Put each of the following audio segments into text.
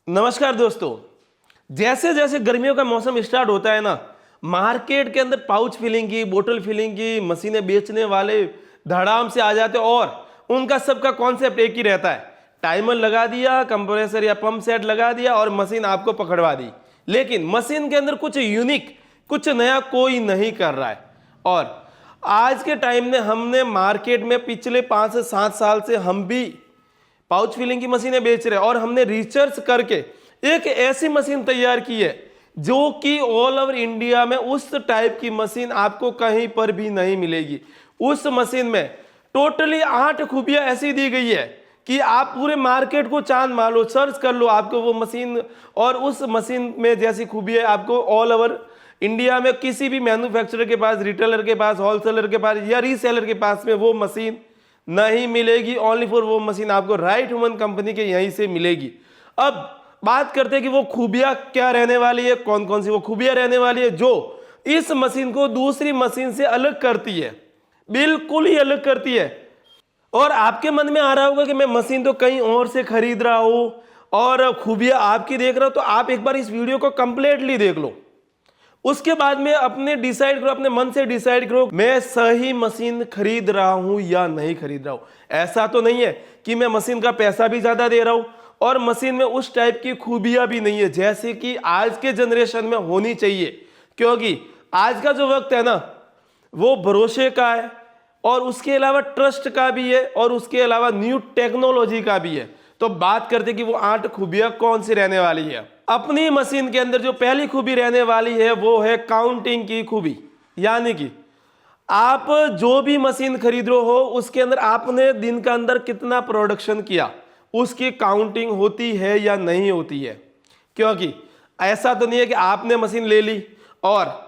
नमस्कार दोस्तों। जैसे जैसे गर्मियों का मौसम स्टार्ट होता है ना, मार्केट के अंदर पाउच फिलिंग की, बोतल फिलिंग की मशीनें बेचने वाले धड़ाम से आ जाते हैं और उनका सबका कॉन्सेप्ट एक ही रहता है। टाइमर लगा दिया, कंप्रेसर या पंप सेट लगा दिया और मशीन आपको पकड़वा दी। लेकिन मशीन के अंदर कुछ यूनिक, कुछ नया कोई नहीं कर रहा है। और आज के टाइम में हमने मार्केट में पिछले 5 से 7 साल से हम भी पाउच फिलिंग की मशीनें बेच रहे हैं और हमने रिसर्च करके एक ऐसी मशीन तैयार की है जो कि ऑल ओवर इंडिया में उस टाइप की मशीन आपको कहीं पर भी नहीं मिलेगी। उस मशीन में टोटली 8 खूबियां ऐसी दी गई है कि आप पूरे मार्केट को चांद मार लो, सर्च कर लो, आपको वो मशीन और उस मशीन में जैसी खूबियां आपको ऑल ओवर इंडिया में किसी भी मैन्युफैक्चरर के पास, रिटेलर के पास, होलसेलर के पास या रीसेलर के पास में वो मशीन नहीं मिलेगी। ओनली फॉर वो मशीन आपको राइट ह्यूमन कंपनी के यहीं से मिलेगी। अब बात करते हैं कि वो खूबियां क्या रहने वाली है, कौन कौन सी वो खूबियां रहने वाली है जो इस मशीन को दूसरी मशीन से अलग करती है, बिल्कुल ही अलग करती है। और आपके मन में आ रहा होगा कि मैं मशीन तो कहीं और से खरीद रहा हूं और खूबियां आपकी देख रहा हूं, तो आप एक बार इस वीडियो को कंप्लीटली देख लो। उसके बाद में अपने डिसाइड करो, अपने मन से डिसाइड करो मैं सही मशीन खरीद रहा हूं या नहीं खरीद रहा हूं। ऐसा तो नहीं है कि मैं मशीन का पैसा भी ज्यादा दे रहा हूं और मशीन में उस टाइप की खूबियां भी नहीं है जैसे कि आज के जनरेशन में होनी चाहिए। क्योंकि आज का जो वक्त है ना, वो भरोसे का है और उसके अलावा ट्रस्ट का भी है और उसके अलावा न्यू टेक्नोलॉजी का भी है। तो बात करते कि वो 8 खूबियां कौन सी रहने वाली है। अपनी मशीन के अंदर जो पहली खूबी रहने वाली है वो है काउंटिंग की खूबी। यानी कि आप जो भी मशीन खरीद रहे हो उसके अंदर आपने दिन का अंदर कितना प्रोडक्शन किया उसकी काउंटिंग होती है या नहीं होती है। क्योंकि ऐसा तो नहीं है कि आपने मशीन ले ली और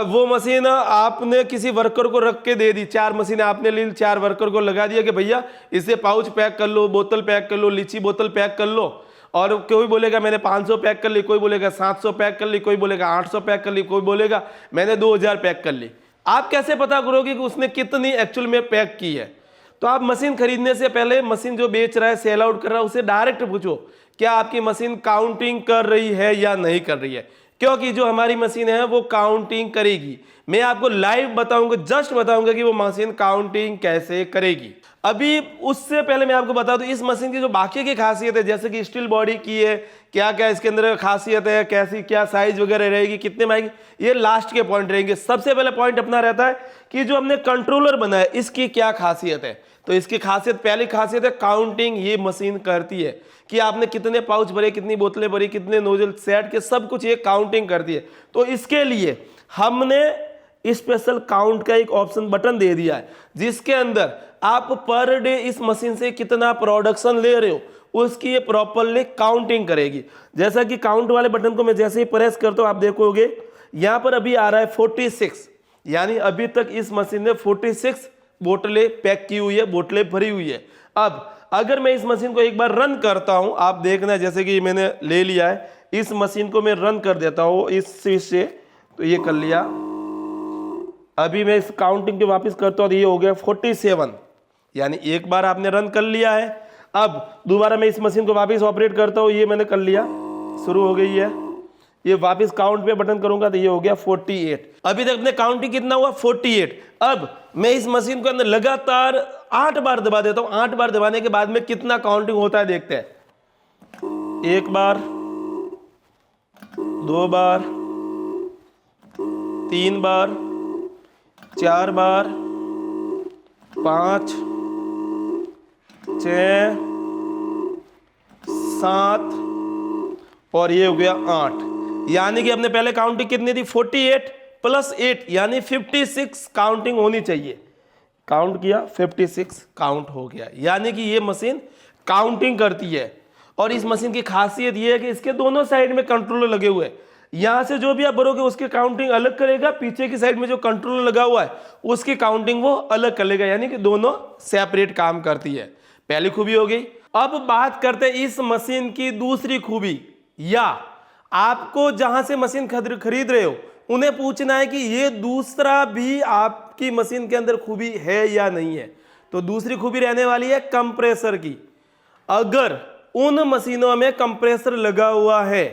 वो मशीन आपने किसी वर्कर को रख के दे दी। 4 मशीनें आपने ली, 4 वर्कर को लगा दिया कि भैया इसे पाउच पैक कर लो, बोतल पैक कर लो, लीची बोतल पैक कर लो। और कोई बोलेगा मैंने 500 पैक कर ली, कोई बोलेगा 700 पैक कर ली, कोई बोलेगा 800 पैक कर ली, कोई बोलेगा मैंने 2000 पैक कर ली। आप कैसे पता करोगे कि उसने कितनी एक्चुअल में पैक की है? तो आप मशीन खरीदने से पहले मशीन जो बेच रहा है, सेल आउट कर रहा है, उसे डायरेक्ट पूछो क्या आपकी मशीन काउंटिंग कर रही है या नहीं कर रही है। क्योंकि जो हमारी मशीन है वो काउंटिंग करेगी। मैं आपको लाइव बताऊंगा, जस्ट बताऊंगा कि वो मशीन काउंटिंग कैसे करेगी। अभी उससे पहले मैं आपको बता दूं इस मशीन की जो बाकी की खासियत है, जैसे कि स्टील बॉडी की है, क्या क्या इसके अंदर खासियत है, कैसी क्या साइज वगैरह रहेगी, कितने में आएगी, ये लास्ट के पॉइंट रहेंगे। सबसे पहले पॉइंट अपना रहता है कि जो हमने कंट्रोलर बनाया इसकी क्या खासियत है। तो इसकी खासियत, पहली खासियत है काउंटिंग ये मशीन करती है कि आपने कितने पाउच भरे, कितनी बोतलें भरी, कितने नोजल सेट के, सब कुछ ये काउंटिंग करती है। तो इसके लिए हमने स्पेशल काउंट का एक ऑप्शन बटन दे दिया है जिसके अंदर आप पर डे इस मशीन से कितना प्रोडक्शन ले रहे हो उसकी ये प्रॉपरली काउंटिंग करेगी। जैसा कि काउंट वाले बटन को मैं जैसे ही प्रेस करता हूं आप देखोगे यहां पर अभी आ रहा है 46, यानी अभी तक इस मशीन ने 46 बोतलें पैक की हुई है, बोतलें भरी हुई है। अब अगर मैं इस मशीन को एक बार रन करता हूं, आप देखना जैसे कि मैंने ले लिया है, इस मशीन को मैं रन कर देता हूं इस स्विच से, तो ये कर लिया। अभी मैं इस काउंटिंग के वापस करता हूं तो ये हो गया 47, यानी एक बार आपने रन कर लिया है। अब दोबारा मैं इस मशीन को वापस ऑपरेट करता हूं, ये मैंने कर लिया, शुरू हो गई है। ये वापस काउंट पे बटन करूंगा तो ये हो गया 48। अभी तक अपने काउंटिंग कितना हुआ 48। अब मैं इस मशीन को अंदर लगातार 8 बार दबा देता हूं। 8 बार दबाने के बाद में कितना काउंटिंग होता है देखते हैं। 1 बार, 2 बार, 3 बार, 4 बार, 5, 6, 7 और ये हो गया 8। यानी कि हमने पहले काउंटिंग कितनी थी 48 प्लस 8 यानी 56 काउंटिंग होनी चाहिए। काउंट किया 56 काउंट हो गया, यानी कि ये मशीन काउंटिंग करती है। और इस मशीन की खासियत ये है कि इसके दोनों साइड में कंट्रोलर लगे हुए हैं। यहां से जो भी आप भरोगे उसकी काउंटिंग अलग करेगा, पीछे की साइड में जो कंट्रोलर लगा हुआ है उसकी काउंटिंग वो अलग कर लेगा, यानी कि दोनों सेपरेट काम करती है। पहली खूबी हो गई। अब बात करते हैं इस मशीन की दूसरी खूबी, या आपको जहां से मशीन खरीद रहे हो उन्हें पूछना है कि ये दूसरा भी आपकी मशीन के अंदर खूबी है या नहीं है। तो दूसरी खूबी रहने वाली है कंप्रेसर की। अगर उन मशीनों में कंप्रेसर लगा हुआ है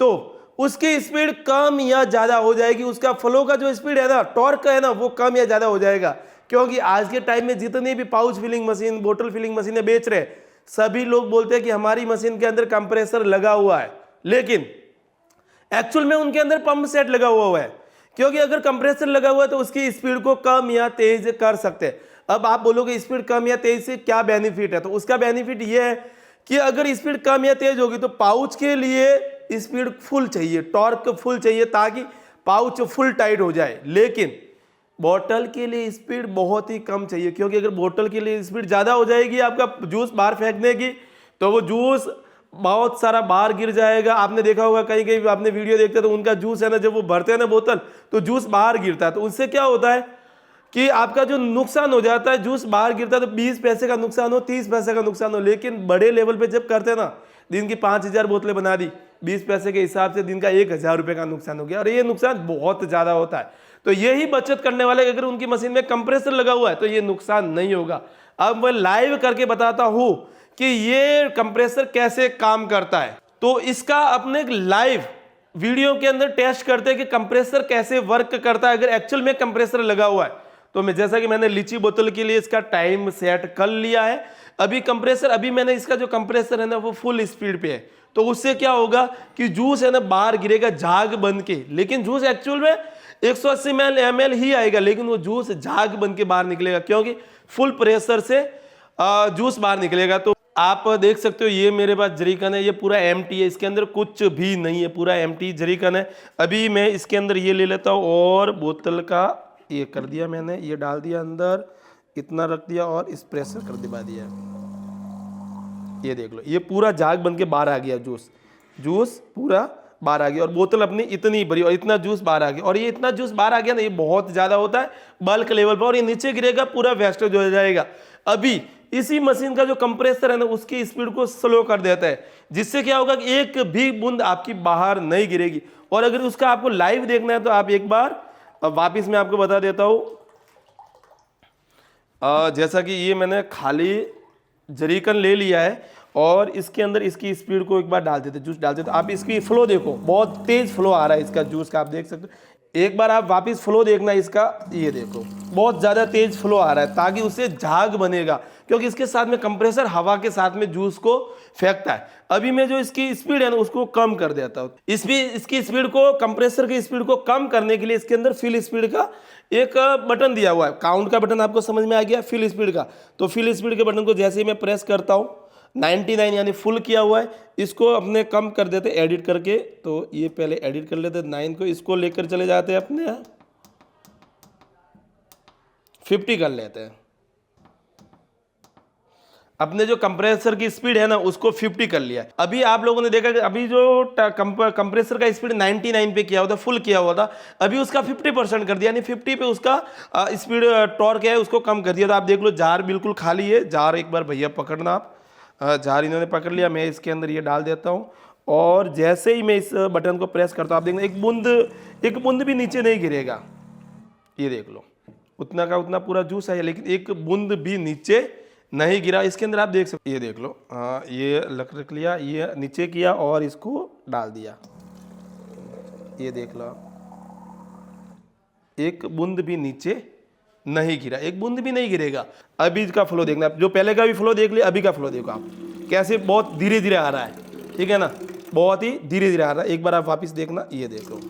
तो उसकी स्पीड कम या ज्यादा हो जाएगी, उसका फ्लो का जो स्पीड है ना, टॉर्क है ना, वो कम या ज्यादा हो जाएगा। क्योंकि आज के टाइम में जितनी भी पाउच फिलिंग मशीन, बोतल फिलिंग मशीनें बेच रहे हैं, सभी लोग बोलते हैं कि हमारी मशीन के अंदर कंप्रेसर लगा हुआ है, लेकिन एक्चुअल में उनके अंदर पंप सेट लगा हुआ है। क्योंकि अगर कंप्रेसर लगा हुआ है तो उसकी स्पीड को कम या तेज कर सकते हैं। अब आप बोलोगे स्पीड कम या तेज से क्या बेनिफिट है, तो उसका बेनिफिट यह है कि अगर स्पीड कम या तेज होगी तो पाउच के लिए स्पीड फुल चाहिए, टॉर्क फुल चाहिए ताकि पाउच फुल टाइट हो जाए। लेकिन बोतल के लिए स्पीड बहुत ही कम चाहिए, क्योंकि अगर बोतल के लिए स्पीड ज़्यादा हो जाएगी आपका जूस बाहर फेंकने की, तो वो जूस बहुत सारा बाहर गिर जाएगा। आपने देखा होगा कहीं कहीं आपने वीडियो देखते तो उनका जूस है ना, जब वो भरते हैं ना बोतल तो जूस बाहर गिरता है। तो उससे क्या होता है कि आपका जो नुकसान हो जाता है, जूस बाहर गिरता है तो 20 पैसे का नुकसान हो, 30 पैसे का नुकसान हो। लेकिन बड़े लेवल पे जब करते हैं ना, दिन की 5000 बोतलें बना दी, 20 पैसे के हिसाब से दिन का 1000 रुपये का नुकसान हो गया, और ये नुकसान बहुत ज़्यादा होता है। तो यही बचत करने वाले अगर उनकी मशीन में कंप्रेसर लगा हुआ है तो ये नुकसान नहीं होगा। अब मैं लाइव करके बताता हूं कि ये कंप्रेसर कैसे काम करता है। तो इसका अपने लाइव वीडियो के अंदर टेस्ट करते हैं कि कंप्रेसर कैसे वर्क करता है अगर एक्चुअल में कंप्रेसर लगा हुआ है। तो मैं जैसा कि मैंने लीची बोतल के लिए इसका टाइम सेट कर लिया है। अभी मैंने इसका जो कंप्रेसर है ना वो फुल स्पीड पे है, तो उससे क्या होगा कि जूस है ना बाहर गिरेगा झाग बन के, लेकिन जूस एक्चुअल में 180 ml ही आएगा, लेकिन वो जूस झाग बन के बाहर निकलेगा क्योंकि फुल प्रेशर से जूस बाहर निकलेगा। तो आप देख सकते हो ये मेरे पास जरीकन है, ये पूरा एम्प्टी है, इसके अंदर कुछ भी नहीं है, पूरा एम्प्टी जरीकन है। अभी मैं इसके अंदर ये ले लेता हूँ और बोतल का ये कर दिया मैंने, ये डाल दिया अंदर, इतना रख दिया और इस प्रेशर कर दिवा दिया। ये देख लो ये पूरा झाग बन के बाहर आ गया, जूस पूरा बाहर आ गया और बोतल अपनी इतनी बड़ी और इतना जूस बाहर आ गया। और ये इतना जूस बाहर आ गया ना, ये बहुत ज़्यादा होता है बल्क लेवल पर, और ये नीचे गिरेगा पूरा वेस्टेज हो जाएगा। अभी इसी मशीन का जो कंप्रेसर है ना उसकी स्पीड को स्लो कर देता है, जिससे क्या होगा कि एक भी बूंद आपकी बाहर नहीं गिरेगी। और अगर उसका आपको लाइव देखना है तो आप एक बार वापिस मैं आपको बता देता हूँ। जैसा कि ये मैंने खाली जरीकन ले लिया है और इसके अंदर इसकी स्पीड को एक बार डाल देते, जूस डाल देते, आप इसकी फ्लो देखो, बहुत तेज फ्लो आ रहा है इसका जूस का, आप देख सकते हो। एक बार आप वापस फ्लो देखना इसका, ये देखो बहुत ज़्यादा तेज फ्लो आ रहा है ताकि उससे झाग बनेगा, क्योंकि इसके साथ में कंप्रेसर हवा के साथ में जूस को फेंकता है। अभी मैं जो इसकी स्पीड है ना उसको कम कर देता हूँ। इसकी स्पीड को, कंप्रेसर की स्पीड को कम करने के लिए इसके अंदर फिल स्पीड का एक बटन दिया हुआ है। काउंट का बटन आपको समझ में आ गया, फिल स्पीड का। तो फिल स्पीड के बटन को जैसे ही मैं प्रेस करता हूँ, 99 यानी फुल किया हुआ है, इसको अपने कम कर देते एडिट करके। तो ये पहले एडिट कर लेते 9 को, इसको लेकर चले जाते हैं अपने 50 कर लेते हैं। अपने जो कंप्रेसर की स्पीड है ना उसको 50 कर लिया। अभी आप लोगों ने देखा कि अभी जो कंप्रेसर का स्पीड 99 पे किया हुआ था, फुल किया हुआ था, अभी उसका 50% कर दिया, यानी 50 पे उसका स्पीड टॉर्क है उसको कम कर दिया। तो आप देख लो जार बिल्कुल खाली है। जार एक बार भैया पकड़ना, आप जार इन्होंने पकड़ लिया। मैं इसके अंदर ये डाल देता हूँ और जैसे ही मैं इस बटन को प्रेस करता हूँ आप देखना एक बूंद भी नीचे नहीं गिरेगा। ये देख लो उतना का उतना पूरा जूस है, लेकिन एक बूंद भी नीचे नहीं गिरा। इसके अंदर आप देख सकते, ये देख लो, हाँ ये रख लिया, ये नीचे किया और इसको डाल दिया। ये देख लो एक बूंद भी नीचे नहीं गिरा, एक बूंद भी नहीं गिरेगा। अभी का फ्लो देखना, जो पहले का भी फ्लो देख लिया, अभी का फ्लो देखो आप कैसे बहुत धीरे धीरे आ रहा है, ठीक है ना, बहुत ही धीरे धीरे आ रहा है। एक बार आप वापस देखना, ये देखो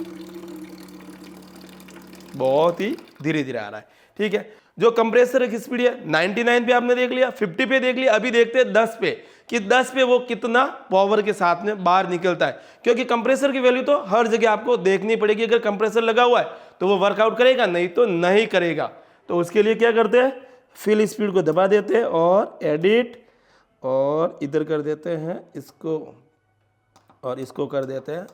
बहुत ही धीरे धीरे आ रहा है, ठीक है। जो कंप्रेसर की स्पीड है 99 पे आपने देख लिया, 50 पे देख लिया। अभी देखते हैं 10 पे कि 10 पे वो कितना पावर के साथ में बाहर निकलता है, क्योंकि कंप्रेसर की वैल्यू तो हर जगह आपको देखनी पड़ेगी। अगर कंप्रेसर लगा हुआ है तो वो वर्कआउट करेगा, नहीं तो नहीं करेगा। तो उसके लिए क्या करते हैं, फिल स्पीड को दबा देते हैं और एडिट, और इधर कर देते हैं इसको और इसको कर देते हैं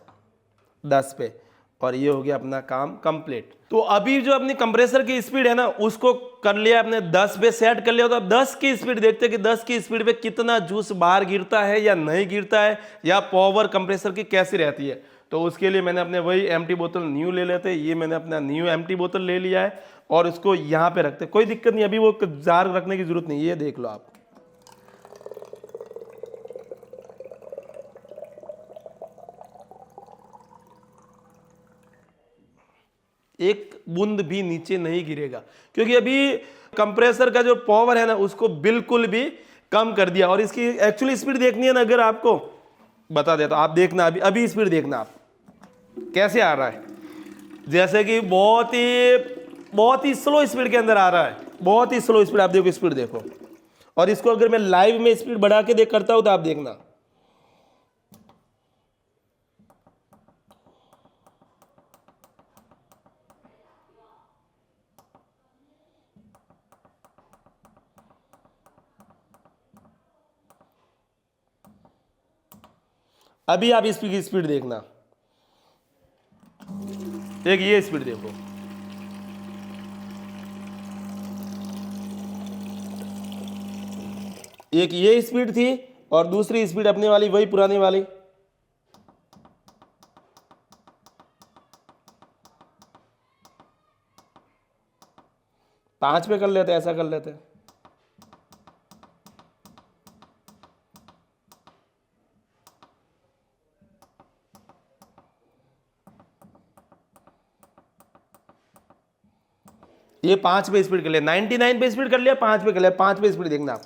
10 पे, और ये हो गया अपना काम कंप्लीट। तो अभी जो अपनी कंप्रेसर की स्पीड है ना उसको कर लिया अपने 10 पे सेट कर लिया। तो अब 10 की स्पीड देखते हैं कि 10 की स्पीड पे कितना जूस बाहर गिरता है या नहीं गिरता है, या पावर कंप्रेसर की कैसी रहती है। तो उसके लिए मैंने अपने वही एम्प्टी बोतल न्यू ले लेते, ये मैंने अपना न्यू एम्प्टी बोतल ले लिया है और इसको यहाँ पे रखते, कोई दिक्कत नहीं, अभी वो जार रखने की जरूरत नहीं। ये देख लो आप, एक बूंद भी नीचे नहीं गिरेगा, क्योंकि अभी कंप्रेसर का जो पावर है ना उसको बिल्कुल भी कम कर दिया। और इसकी एक्चुअली स्पीड देखनी है ना, अगर आपको बता देता तो आप देखना, अभी स्पीड देखना आप कैसे आ रहा है, जैसे कि बहुत ही स्लो स्पीड के अंदर आ रहा है, बहुत ही स्लो स्पीड। आप देखो स्पीड देखो, और इसको अगर मैं लाइव में स्पीड बढ़ा के देख करता हूं तो आप देखना, अभी आप इसकी स्पीड देखना, एक ये स्पीड देखो, एक ये स्पीड थी और दूसरी स्पीड अपने वाली वही पुरानी वाली। पांच पे कर लेते, ऐसा कर लेते। ये 5 पे स्पीड कर लिया, 99 पे स्पीड कर लिया, 5 पे कर लिया, 5 पे स्पीड देखना आप।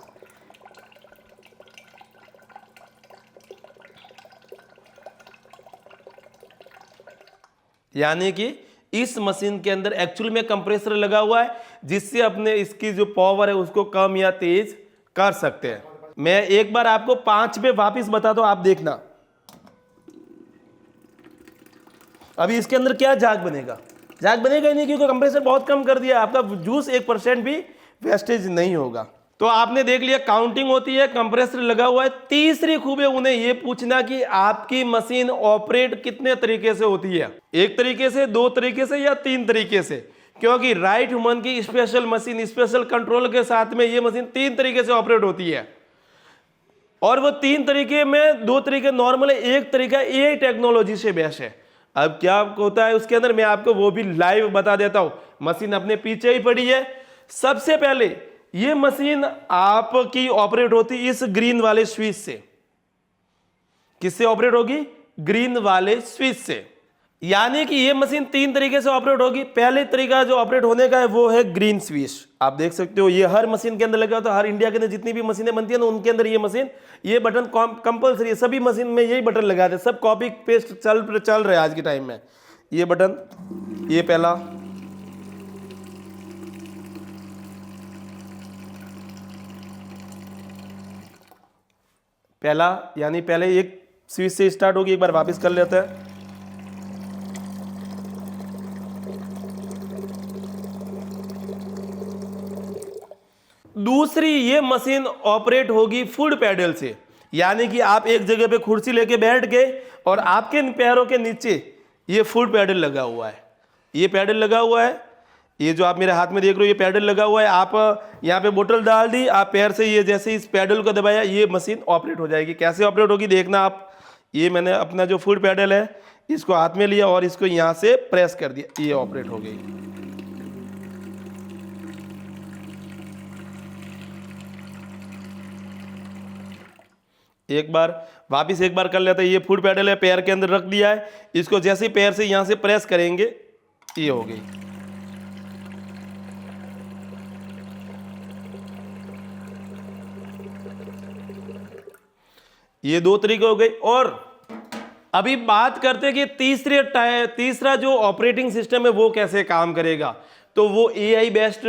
यानी कि इस मशीन के अंदर एक्चुअल में कंप्रेसर लगा हुआ है, जिससे अपने इसकी जो पावर है उसको कम या तेज कर सकते हैं। मैं एक बार आपको 5 पे वापस बताता हूं, आप देखना अभी इसके अंदर क्या जाग बनेगा। जाग बनेगा ही नहीं, क्योंकि कंप्रेसर बहुत कम कर दिया, आपका जूस 1% भी वेस्टेज नहीं होगा। तो आपने देख लिया काउंटिंग होती है, कंप्रेसर लगा हुआ है। तीसरी खूबी उन्हें यह पूछना कि आपकी मशीन ऑपरेट कितने तरीके से होती है, एक तरीके से, दो तरीके से या तीन तरीके से। क्योंकि राइट ह्यूमन की स्पेशल मशीन, स्पेशल कंट्रोल के साथ में ये मशीन 3 तरीके से ऑपरेट होती है। और वो 3 तरीके में 2 तरीके नॉर्मल है, एक तरीका एआई टेक्नोलॉजी से बेस्ट है। अब क्या होता है उसके अंदर, मैं आपको वो भी लाइव बता देता हूं। मशीन अपने पीछे ही पड़ी है। सबसे पहले ये मशीन आपकी ऑपरेट होती इस ग्रीन वाले स्विच से। किससे ऑपरेट होगी? ग्रीन वाले स्विच से। यानी कि ये मशीन 3 तरीके से ऑपरेट होगी। पहले तरीका जो ऑपरेट होने का है वो है ग्रीन स्विच। आप देख सकते हो ये हर मशीन के अंदर लगा होता है। हर इंडिया के अंदर जितनी भी मशीनें बनती है ना उनके अंदर ये मशीन, ये बटन कंपलसरी है। सभी मशीन में यही बटन लगा दे, सब कॉपी पेस्ट चल रहे हैं आज के टाइम में। ये बटन, ये पहला, यानी पहले एक स्विच से स्टार्ट होगी। एक बार वापस कर लेते हैं। दूसरी ये मशीन ऑपरेट होगी फुट पैडल से। यानी कि आप एक जगह पे कुर्सी लेके बैठ गए और आपके पैरों के नीचे ये फुट पैडल लगा हुआ है। ये पैडल लगा हुआ है, ये जो आप मेरे हाथ में देख रहे हो ये पैडल लगा हुआ है। आप यहाँ पे बोतल डाल दी, आप पैर से ये जैसे इस पैडल को दबाया, ये मशीन ऑपरेट हो जाएगी। कैसे ऑपरेट होगी देखना आप। ये मैंने अपना जो फुट पैडल है इसको हाथ में लिया और इसको यहाँ से प्रेस कर दिया, ये ऑपरेट हो गई। एक बार वापिस एक बार कर लेते हैं। ये फुट पैडल है, पैर के अंदर रख दिया है, इसको जैसे पैर से यहां से प्रेस करेंगे ये हो गई। ये 2 तरीके हो गए। और अभी बात करते हैं कि तीसरा जो ऑपरेटिंग सिस्टम है वो कैसे काम करेगा। तो वो एआई बेस्ड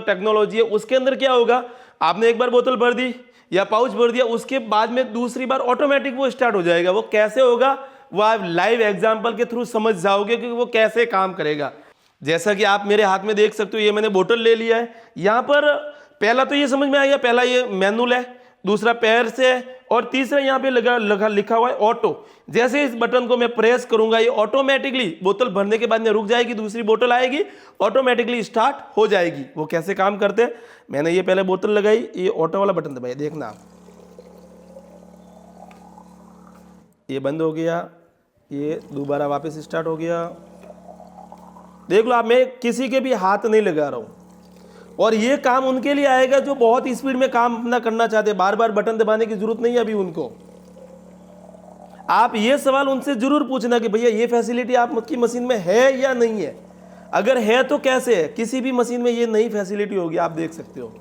टेक्नोलॉजी है। उसके अंदर क्या होगा, आपने एक बार बोतल भर दी या पाउच भर दिया, उसके बाद में दूसरी बार ऑटोमेटिक वो स्टार्ट हो जाएगा। वो कैसे होगा वो आप लाइव एग्जांपल के थ्रू समझ जाओगे कि वो कैसे काम करेगा। जैसा कि आप मेरे हाथ में देख सकते हो, ये मैंने बोतल ले लिया है। यहाँ पर पहला तो ये समझ में आएगा, पहला ये मैनुअल है, दूसरा पैर से है, और तीसरा यहाँ पे लिखा हुआ है ऑटो। जैसे इस बटन को मैं प्रेस करूंगा ये ऑटोमेटिकली बोतल भरने के बाद में रुक जाएगी, दूसरी बोतल आएगी, ऑटोमेटिकली स्टार्ट हो जाएगी। वो कैसे काम करते हैं, मैंने ये पहले बोतल लगाई, ये ऑटो वाला बटन दबाया, देखना आप, ये बंद हो गया, ये दोबारा वापस स्टार्ट हो गया। देख लो आप, मैं किसी के भी हाथ नहीं लगा रहा हूं। और ये काम उनके लिए आएगा जो बहुत स्पीड में काम अपना करना चाहते हैं। बार बार बटन दबाने की जरूरत नहीं है अभी उनको। आप ये सवाल उनसे जरूर पूछना कि भैया ये फैसिलिटी आपकी मशीन में है या नहीं है। अगर है तो कैसे है, किसी भी मशीन में ये नई फैसिलिटी होगी, आप देख सकते हो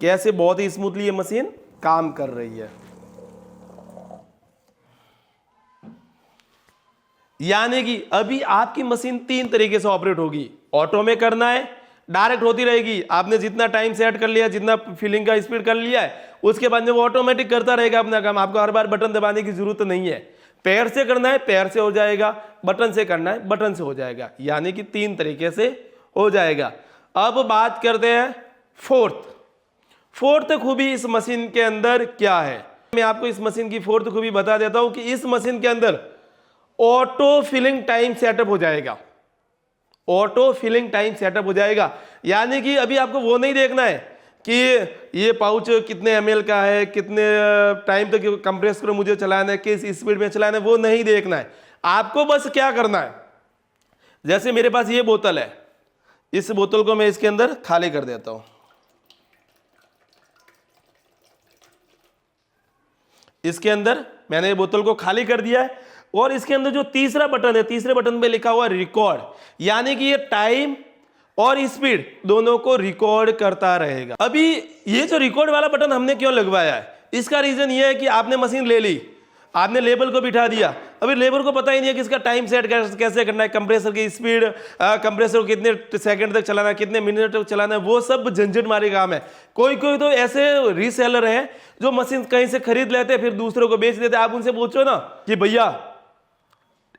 कैसे बहुत ही स्मूथली ये मशीन काम कर रही है। यानी कि अभी आपकी मशीन 3 तरीके से ऑपरेट होगी। ऑटो में करना है, डायरेक्ट होती रहेगी, आपने जितना टाइम सेट कर लिया, जितना फिलिंग का स्पीड कर लिया है, उसके बाद में वो ऑटोमेटिक करता रहेगा अपना काम, आपको हर बार बटन दबाने की जरूरत नहीं है। पैर से करना है पैर से हो जाएगा, बटन से करना है बटन से हो जाएगा, यानी कि 3 तरीके से हो जाएगा। अब बात करते हैं फोर्थ खूबी इस मशीन के अंदर क्या है। मैं आपको इस मशीन की फोर्थ खूबी बता देता हूं कि इस मशीन के अंदर ऑटो फिलिंग टाइम सेटअप हो जाएगा। ऑटो फिलिंग टाइम सेटअप हो जाएगा, यानी कि अभी आपको वो नहीं देखना है कि ये पाउच कितने ml का है, कितने टाइम तक कंप्रेस करो मुझे चलाना है, किस स्पीड में चलाना है, वो नहीं देखना है। आपको बस क्या करना है, जैसे मेरे पास ये बोतल है, इस बोतल को मैं इसके अंदर खाली कर देता हूं। इसके अंदर मैंने ये बोतल को खाली कर दिया है और इसके अंदर जो तीसरा बटन है, तीसरे बटन पे लिखा हुआ रिकॉर्ड, यानी कि ये टाइम और स्पीड दोनों को रिकॉर्ड करता रहेगा। अभी ये जो रिकॉर्ड वाला बटन हमने क्यों लगवाया है, इसका रीजन ये है कि आपने मशीन ले ली, आपने लेबल को बिठा दिया, अभी लेबर को पता ही नहीं है कि इसका टाइम सेट कैसे करना है, कंप्रेसर की स्पीड, कंप्रेसर को कितने सेकंड तक चलाना है, कितने मिनट तक चलाना है, वो सब झंझट मारी काम है। कोई तो ऐसे रीसेलर हैं जो मशीन कहीं से खरीद लेते हैं फिर दूसरों को बेच देते हैं। आप उनसे पूछो ना कि भैया